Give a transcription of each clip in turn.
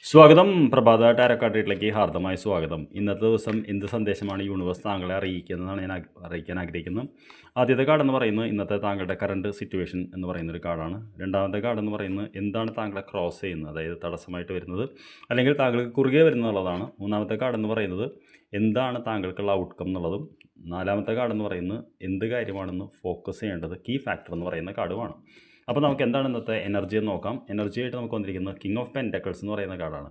സ്വാഗതം. പ്രഭാത ടാരോ കാർഡിലേക്ക് ഹാർദമായ സ്വാഗതം. ഇന്നത്തെ ദിവസം എന്ത് സന്ദേശമാണ് യൂണിവേഴ്സ് താങ്കളെ അറിയിക്കുന്നതെന്നാണ് ഞാൻ അറിയിക്കാൻ ആഗ്രഹിക്കുന്നത്. ആദ്യത്തെ കാർഡ് എന്ന് പറയുന്നത് ഇന്നത്തെ താങ്കളുടെ കറണ്ട് സിറ്റുവേഷൻ എന്ന് പറയുന്നൊരു കാർഡാണ്. രണ്ടാമത്തെ കാർഡ് എന്ന് പറയുന്നത് എന്താണ് താങ്കളെ ക്രോസ് ചെയ്യുന്നത്, അതായത് തടസ്സമായിട്ട് വരുന്നത് അല്ലെങ്കിൽ താങ്കൾക്ക് കുറുകെ വരുന്നുള്ളതാണ്. മൂന്നാമത്തെ കാർഡ് എന്ന് പറയുന്നത് എന്താണ് താങ്കൾക്കുള്ള ഔട്ട്കം എന്നുള്ളതും. നാലാമത്തെ കാർഡ് എന്ന് പറയുന്നത് എന്ത് കാര്യമാണെന്ന് ഫോക്കസ് ചെയ്യേണ്ടത്, കീ ഫാക്ടർ എന്ന് പറയുന്ന കാർഡുമാണ്. അപ്പോൾ നമുക്ക് എന്താണ് ഇന്നത്തെ എനർജി എന്ന് നോക്കാം. എനർജി ആയിട്ട് നമുക്ക് വന്നിരിക്കുന്നത് കിങ് ഓഫ് പെൻറ്റക്കിൾസ് എന്ന് പറയുന്ന കാർഡാണ്.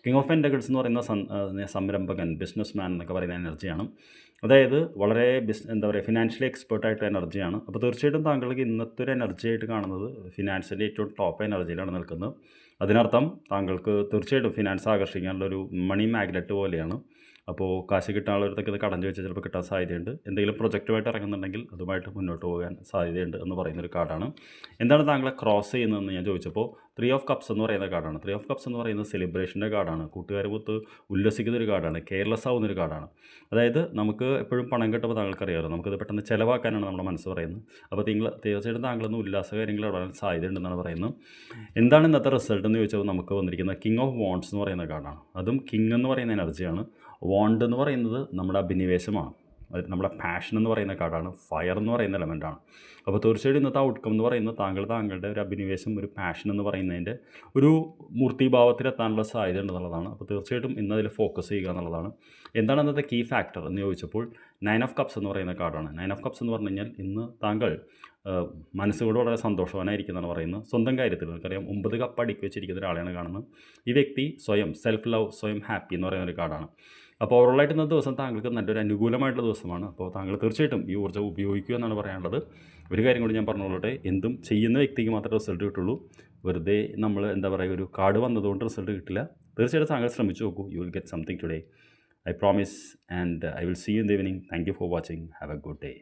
കിങ് ഓഫ് പെൻറ്റക്കിൾസ് എന്ന് പറയുന്ന സംരംഭകൻ, ബിസിനസ് മാൻ എന്നൊക്കെ പറയുന്ന എനർജിയാണ്. അതായത് വളരെ എന്താ പറയുക, ഫിനാൻഷ്യലി എക്സ്പേർട്ടായിട്ടുള്ള എനർജിയാണ്. അപ്പോൾ തീർച്ചയായിട്ടും താങ്കൾക്ക് ഇന്നത്തെ ഒരു എനർജി ആയിട്ട് കാണുന്നത് ഫിനാൻഷ്യലി ഏറ്റവും ടോപ്പ് എനർജിയിലാണ് നിൽക്കുന്നത്. അതിനർത്ഥം താങ്കൾക്ക് തീർച്ചയായിട്ടും ഫിനാൻസ് ആകർഷിക്കാനുള്ളൊരു മണി മാഗ്നറ്റ് പോലെയാണ്. അപ്പോൾ കാശ് കിട്ടാനുള്ളവരത്തൊക്കെ ഇത് കടം ചോദിച്ചാൽ ചിലപ്പോൾ കിട്ടാൻ സാധ്യതയുണ്ട്. എന്തെങ്കിലും പ്രൊജക്റ്റുമായിട്ട് ഇറങ്ങുന്നുണ്ടെങ്കിൽ അതുമായിട്ട് മുന്നോട്ട് പോകാൻ സാധ്യതയുണ്ട് എന്ന് പറയുന്നൊരു കാർഡാണ്. എന്താണ് താങ്കളെ ക്രോസ് ചെയ്യുന്നതെന്ന് ഞാൻ ചോദിച്ചപ്പോൾ 3 ഓഫ് കപ്സ് എന്ന് പറയുന്ന കാർഡാണ്. 3 ഓഫ് കപ്സ് എന്ന് പറയുന്നത് സെലിബ്രേഷൻ്റെ കാർഡാണ്. കൂട്ടുകാരുമൊത്ത് ഉല്ലസിക്കുന്നൊരു കാർഡാണ്. കെയർലെസ് ആവുന്നൊരു കാർഡാണ്. അതായത് നമുക്ക് എപ്പോഴും പണം കിട്ടുമ്പോൾ താങ്കൾക്കറിയാമല്ലോ, നമുക്കത് പെട്ടെന്ന് ചിലവാക്കാനാണ് നമ്മുടെ മനസ്സ് പറയുന്നത്. അപ്പോൾ തീർച്ചയായിട്ടും താങ്കളൊന്ന് ഉല്ലാസ കാര്യങ്ങൾ ഇടാൻ സാധ്യതയുണ്ടെന്നാണ് പറയുന്നത്. എന്താണ് ഇന്നത്തെ റിസൾട്ട് എന്ന് ചോദിച്ചപ്പോൾ നമുക്ക് വന്നിരിക്കുന്ന കിങ് ഓഫ് വോണ്ട്സ് എന്ന് പറയുന്ന കാർഡാണ്. അതും കിങ് എന്ന് പറയുന്ന എനർജിയാണ്. വോണ്ട് എന്ന് പറയുന്നത് നമ്മുടെ അഭിനിവേശമാണ്, അത് നമ്മുടെ പാഷൻ എന്ന് പറയുന്ന കാർഡാണ്. ഫയർ എന്ന് പറയുന്ന എലമെൻറ്റാണ്. അപ്പോൾ തീർച്ചയായിട്ടും ഇന്നത്തെ ഔട്ട്കം എന്ന് പറയുന്നത് താങ്കളുടെ ഒരു അഭിനിവേശം, ഒരു പാഷൻ എന്ന് പറയുന്നതിൻ്റെ ഒരു മൂർത്തിഭാവത്തിലെത്താനുള്ള സാധ്യത ഉണ്ടെന്നുള്ളതാണ്. അപ്പോൾ തീർച്ചയായിട്ടും ഇന്നതിൽ ഫോക്കസ് ചെയ്യുക എന്നുള്ളതാണ്. എന്താണ് ഇന്നത്തെ കീ ഫാക്ടർ എന്ന് ചോദിച്ചപ്പോൾ 9 ഓഫ് കപ്സ് എന്ന് പറയുന്ന കാർഡാണ്. 9 ഓഫ് കപ്സ് എന്ന് പറഞ്ഞു കഴിഞ്ഞാൽ ഇന്ന് താങ്കൾ മനസ്സുകൊണ്ട് വളരെ സന്തോഷവാനായിരിക്കുന്നതാണ് പറയുന്നത്. സ്വന്തം കാര്യത്തിൽ നമുക്കറിയാം 9 കപ്പ് അടുക്കി വെച്ചിരിക്കുന്ന ഒരാളെയാണ് കാണുന്നത്. ഈ വ്യക്തി സ്വയം സെൽഫ് ലവ്, സ്വയം ഹാപ്പി എന്ന് പറയുന്ന ഒരു കാർഡാണ്. അപ്പോൾ ഓവറോളായിട്ട് ഇന്നത്തെ ദിവസം താങ്കൾക്ക് നല്ലൊരു അനുകൂലമായിട്ടുള്ള ദിവസമാണ്. അപ്പോൾ താങ്കൾ തീർച്ചയായിട്ടും ഈ ഊർജ്ജം ഉപയോഗിക്കുക എന്നാണ് പറയാനുള്ളത്. ഒരു കാര്യം കൂടി ഞാൻ പറഞ്ഞോളട്ടെ, എന്തും ചെയ്യുന്ന വ്യക്തിക്ക് മാത്രമേ റിസൾട്ട് കിട്ടുള്ളൂ. വെറുതെ നമ്മൾ എന്താ പറയുക, ഒരു കാർഡ് വന്നതുകൊണ്ട് റിസൾട്ട് കിട്ടില്ല. തീർച്ചയായിട്ടും താങ്കൾ ശ്രമിച്ചു നോക്കൂ. You will get something today. I promise, and I will see you in the evening. Thank you for watching. Have a good day.